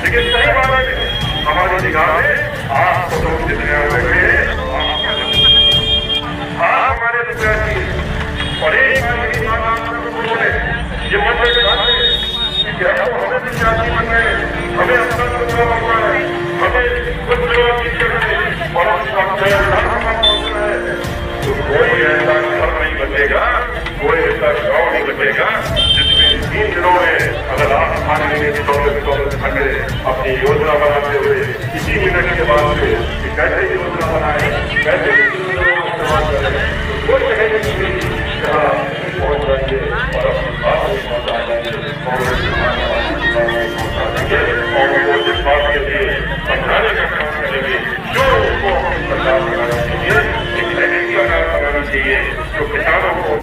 लेकिन सही माना हमारी निगाह में आप जितने रखे आप हमारे प्रत्याशी और एक ये मत हमें प्रत्याशी बन गए, हमें अपना बनना है, हमें कुछ लोग और तो कोई ऐसा घर नहीं बचेगा, कोई ऐसा गाँव नहीं बचेगा जिसमें 3 दिनों में अगर आप खाने के दौलत खड़े अपनी योजना बनाते हुए किसी मिनट के बाद में कैसे योजना बनाए, कैसे इस्तेमाल करें, तो कोई कहेंगे पहुंच जाएंगे और अपनी बात नहीं पहुंचा देंगे और वो जिस बात के लिए समझाने का काम करेंगे जो उनको सरकार बनाना चाहिए, एक ऐसी सरकार बनाना चाहिए जो किसानों को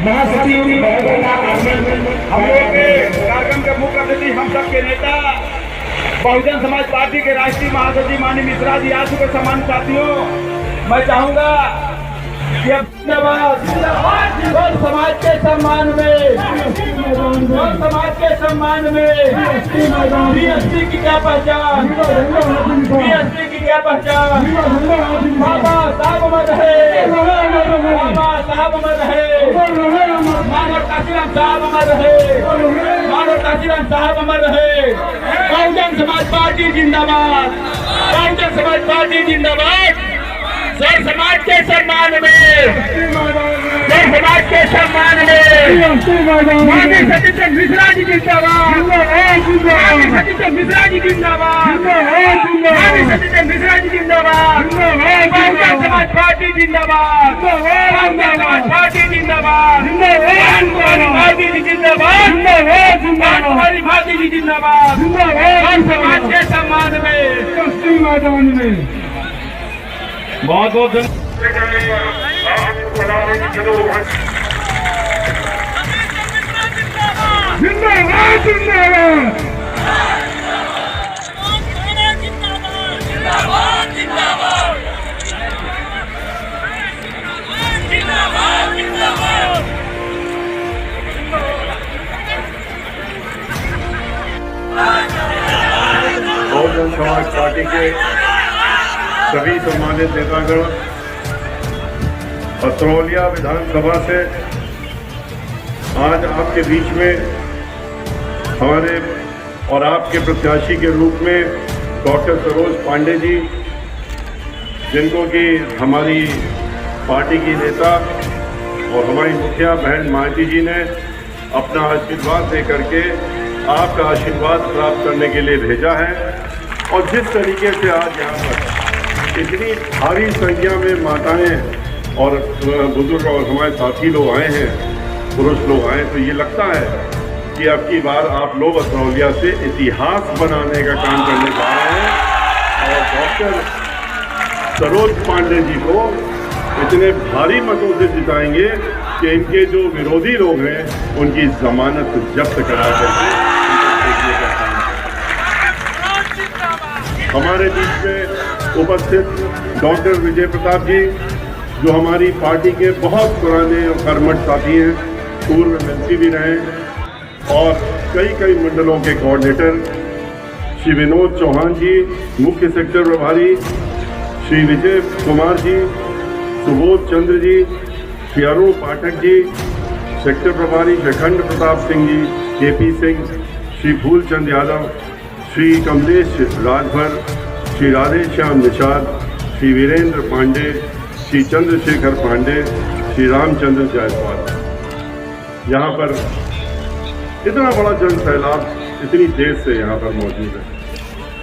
महासचिव हम लोग के कार्यक्रम के मुख्य अतिथि, हम सब के नेता बहुजन समाज पार्टी के राष्ट्रीय महासचिव माननीय मिश्रा जी आ चुके। सम्मानित साथियों, मैं चाहूंगा कि अब समाज के सम्मान में, समाज के सम्मान में बीएसपी की क्या पहचान, बीएसपी की क्या पहचान, बाबा साहब अमर रहे, बाबा साहब अमर रहे, मानव काशीराम साहब अमर रहे, मानव काशीराम साहब अमर रहे। बहुजन समाज पार्टी जिंदाबाद, बहुजन समाज पार्टी जिंदाबाद। सर समाज के सम्मान में, सर समाज के सम्मान में माननीय सतीश मिश्रा जी जिंदाबाद, माननीय सतीश मिश्रा जी जिंदाबाद, माननीय सतीश मिश्रा जी जिंदाबाद, बहुजन समाज पार्टी जिंदाबाद, बहुजन समाज पार्टी जिंदाबाद, भारती जी जिंदाबाद, भारती जी जिंदाबाद। सर समाज के सम्मान में, मैदान में बहुत बहुत जिंदाबाद, जिंदाबाद, बहुजन समाज पार्टी के सभी सम्मानित नेतागण, पत्रौलिया विधानसभा से आज आपके बीच में हमारे और आपके प्रत्याशी के रूप में डॉक्टर सरोज पांडे जी, जिनको कि हमारी पार्टी की नेता और हमारी मुखिया बहन मालती जी ने अपना आशीर्वाद दे करके आपका आशीर्वाद प्राप्त करने के लिए भेजा है। और जिस तरीके से आज यहाँ पर इतनी भारी संख्या में माताएं और बुजुर्ग और हमारे साथी लोग आए हैं, पुरुष लोग आए, तो ये लगता है कि अब की बार आप लोग पत्रौलिया से इतिहास बनाने का काम करने जा रहे हैं और डॉक्टर सरोज पांडे जी को इतने भारी मतों से जिताएंगे कि इनके जो विरोधी लोग हैं उनकी जमानत जब्त करा करके हमारे बीच में उपस्थित डॉक्टर विजय प्रताप जी, जो हमारी पार्टी के बहुत पुराने और कर्मठ साथी हैं, पूर्व मंत्री भी रहे और कई मंडलों के कोऑर्डिनेटर, श्री विनोद चौहान जी मुख्य सेक्टर प्रभारी, श्री विजय कुमार जी, सुबोध चंद्र जी, श्री अरुण पाठक जी सेक्टर प्रभारी, श्री अखंड प्रताप सिंह जी, केपी सिंह, श्री फूलचंद यादव, श्री कमलेश राजभर, श्री राधेश्याम निषाद, श्री वीरेंद्र पांडे, श्री चंद्रशेखर पांडे, श्री रामचंद्र जायसवाल। यहाँ पर इतना बड़ा जन सैलाब इतनी देर से यहाँ पर मौजूद है।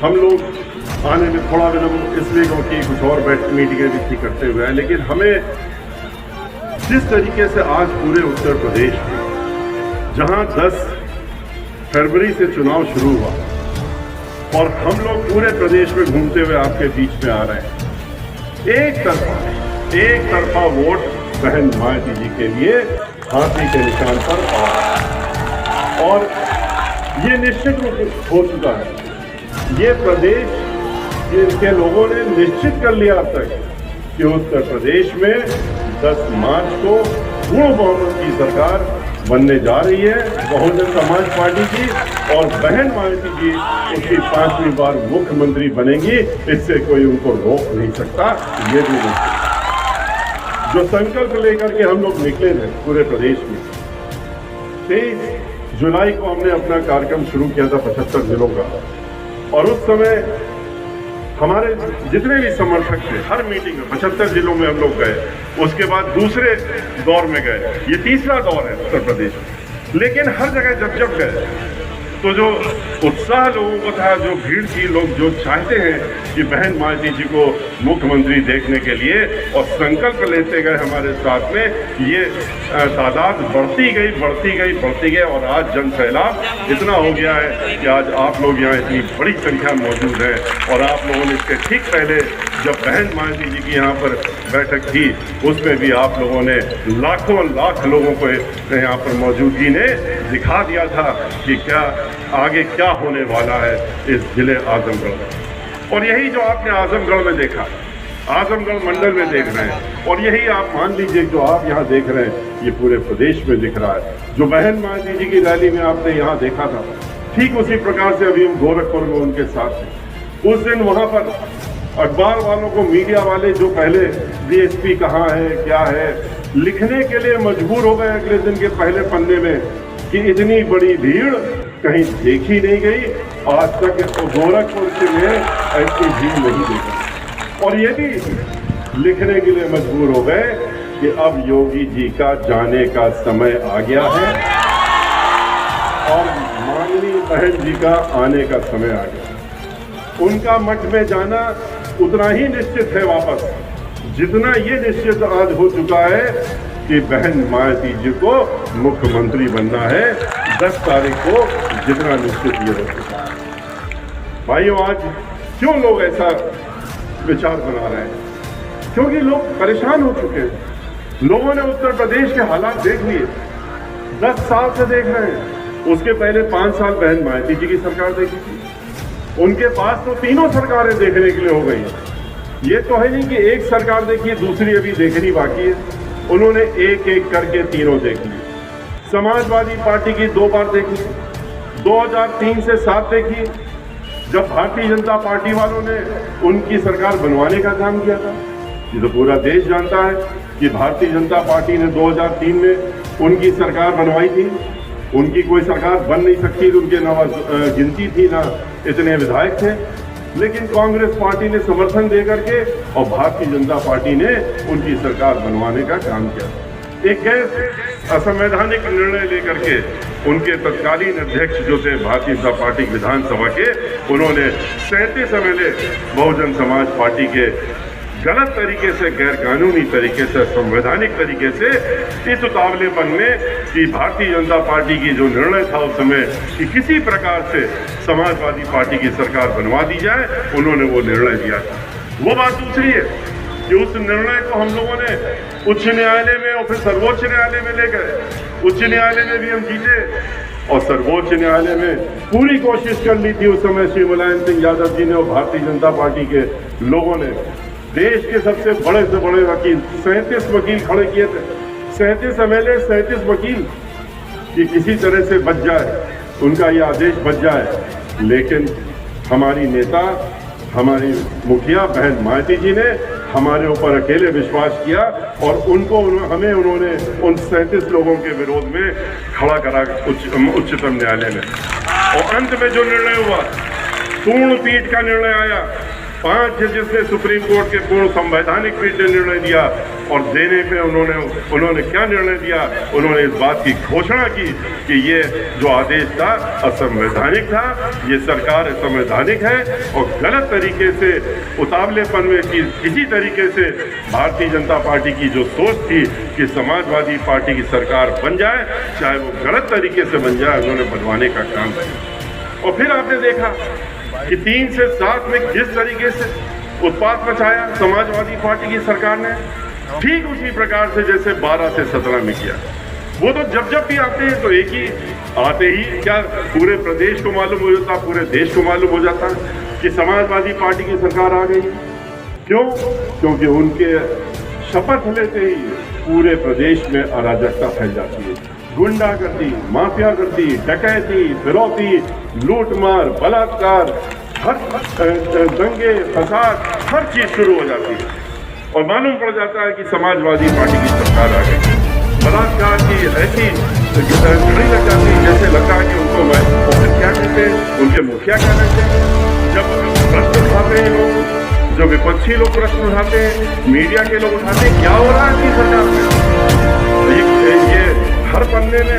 हम लोग आने में थोड़ा विलम्ब इसलिए क्योंकि कुछ और मीटिंगें भी थी करते हुए हैं, लेकिन हमें जिस तरीके से आज पूरे उत्तर प्रदेश में, जहाँ 10 फरवरी से चुनाव शुरू हुआ और हम लोग पूरे प्रदेश में घूमते हुए आपके बीच में आ रहे हैं, एक तरफा वोट बहन मायावती जी के लिए हाथी के निशान पर और ये निश्चित रूप से हो चुका है ये प्रदेश के लोगों ने निश्चित कर लिया अब तक कि उत्तर प्रदेश में 10 मार्च को पूर्ण बहुमत की सरकार बनने जा रही है बहुजन समाज पार्टी की, और बहन मायावती जी उसकी 5वीं बार मुख्यमंत्री बनेंगी। इससे कोई उनको रोक नहीं सकता। ये भी नहीं, जो संकल्प लेकर के हम लोग निकले थे पूरे प्रदेश में, 23 जुलाई को हमने अपना कार्यक्रम शुरू किया था 75 जिलों का, और उस समय हमारे जितने भी समर्थक थे हर मीटिंग में 75 जिलों में हम लोग गए। उसके बाद दूसरे दौर में गए, ये तीसरा दौर है उत्तर प्रदेश में। लेकिन हर जगह जब गए तो जो उत्साह लोगों को था, जो भीड़ थी, लोग जो चाहते हैं कि बहन मायावती जी को मुख्यमंत्री देखने के लिए और संकल्प लेते गए हमारे साथ में, ये तादाद बढ़ती गई और आज जन सैलाब इतना हो गया है कि आज आप लोग यहाँ इतनी बड़ी संख्या में मौजूद हैं। और आप लोगों ने इसके ठीक पहले जब बहन मायावती जी की यहाँ पर बैठक थी, उसमें भी आप लोगों ने लाखों लाख लोगों को यहाँ पर मौजूदगी ने दिखा दिया था कि क्या आगे क्या होने वाला है इस जिले आजमगढ़ में। और यही जो आपने आजमगढ़ में देखा, आजमगढ़ मंडल में देख रहे हैं, और यही आप मान लीजिए जो आप यहाँ देख रहे हैं, ये पूरे प्रदेश में दिख रहा है। जो बहन मायावती जी की रैली में आपने यहाँ देखा था, ठीक उसी प्रकार से अभी हम गोरखपुर में उनके साथ थे। उस दिन वहाँ पर अखबार वालों को, मीडिया वाले जो पहले डीएसपी कहाँ है क्या है लिखने के लिए मजबूर हो गए अगले दिन के पहले पन्ने में कि इतनी बड़ी भीड़ कहीं देखी नहीं गई, आज तक तो गोरखपुर से में ऐसी भीड़ नहीं देखी। और ये भी लिखने के लिए मजबूर हो गए कि अब योगी जी का जाने का समय आ गया है और माननीय बहन जी का आने का समय आ गया। उनका मठ में जाना उतना ही निश्चित है वापस, जितना ये निश्चित आज हो चुका है कि बहन मायावती जी को मुख्यमंत्री बनना है 10 तारीख को, जितना निश्चित ये हो चुका है। भाइयों, आज क्यों लोग ऐसा विचार बना रहे हैं? क्योंकि लोग परेशान हो चुके हैं। लोगों ने उत्तर प्रदेश के हालात देख लिए, 10 साल से देख रहे हैं। उसके पहले 5 साल बहन मायावती जी की सरकार देखी थी, उनके पास तो तीनों सरकारें देखने के लिए हो गई। ये तो है नहीं कि एक सरकार देखी, दूसरी अभी देखनी बाकी है। उन्होंने एक एक करके तीनों देख ली। समाजवादी पार्टी की 2 बार देखी, 2003 से 7 देखी, जब भारतीय जनता पार्टी वालों ने उनकी सरकार बनवाने का काम किया था। ये तो पूरा देश जानता है कि भारतीय जनता पार्टी ने 2003 में उनकी सरकार बनवाई थी। उनकी कोई सरकार बन नहीं सकती, उनके ना गिनती थी, ना इतने विधायक थे। लेकिन कांग्रेस पार्टी ने समर्थन दे करके और भारतीय जनता पार्टी ने उनकी सरकार बनवाने का काम किया। एक गैर असंवैधानिक निर्णय लेकर के उनके तत्कालीन अध्यक्ष जो थे भारतीय जनता पार्टी विधानसभा के, उन्होंने 37 MLA बहुजन समाज पार्टी के गलत तरीके से, गैर कानूनी तरीके से, संवैधानिक तरीके से इस उतावलेपन में कि भारतीय जनता पार्टी की जो निर्णय था उस समय कि किसी प्रकार से समाजवादी पार्टी की सरकार बनवा दी जाए, उन्होंने वो निर्णय दिया था। वो बात दूसरी है कि उस निर्णय को हम लोगों ने उच्च न्यायालय में और फिर सर्वोच्च न्यायालय में ले गए। उच्च न्यायालय में भी हम जीते और सर्वोच्च न्यायालय में पूरी कोशिश कर ली थी उस समय श्री मुलायम सिंह यादव जी ने और भारतीय जनता पार्टी के लोगों ने। देश के सबसे बड़े से बड़े वकील 37 वकील खड़े किए थे, 37 MLA 37 वकील कि किसी तरह से बच जाए, उनका ये आदेश बच जाए। लेकिन हमारी नेता, हमारी मुखिया बहन मायावती जी ने हमारे ऊपर अकेले विश्वास किया और हमें उन्होंने उन 37 लोगों के विरोध में खड़ा करा उच्चतम न्यायालय में। और अंत में जो निर्णय हुआ, पूर्ण पीठ का निर्णय आया। 5 जजेस ने सुप्रीम कोर्ट के पूर्ण संवैधानिक पीठ ने निर्णय दिया और देने पे उन्होंने क्या निर्णय दिया? उन्होंने इस बात की घोषणा की कि ये जो आदेश था असंवैधानिक था, ये सरकार असंवैधानिक है और गलत तरीके से उतावलेपन में किसी तरीके से भारतीय जनता पार्टी की जो सोच थी कि समाजवादी पार्टी की सरकार बन जाए, चाहे वो गलत तरीके से बन जाए, उन्होंने बनवाने का काम किया। और फिर आपने देखा कि 3 से 7 में किस तरीके से उत्पात मचाया समाजवादी पार्टी की सरकार ने, ठीक उसी प्रकार से जैसे 12 से 17 में किया। वो तो जब भी आते हैं तो एक ही आते ही क्या पूरे प्रदेश को मालूम हो जाता, पूरे देश को मालूम हो जाता कि समाजवादी पार्टी की सरकार आ गई। क्यों? क्योंकि उनके शपथ लेते ही पूरे प्रदेश में अराजकता फैल जाती है। गुंडागर्दी, माफियागर्दी, डकैती, फिरौती, लूटमार, बलात्कार, हर दंगे फसाद, हर चीज शुरू हो जाती है और मालूम पड़ जाता है कि समाजवादी पार्टी की सरकार आ गई। बलात्कार की ऐसी घड़ी लग जाती है जैसे लगता है कि उनको फिर क्या कहते हैं, उनके मुखिया क्या कहते हैं। जब प्रश्न उठाते हैं लोग, जो विपक्षी लोग प्रश्न उठाते हैं, मीडिया के लोग उठाते हैं, क्या हो रहा है इनकी सरकार में, ये हर पन्ने में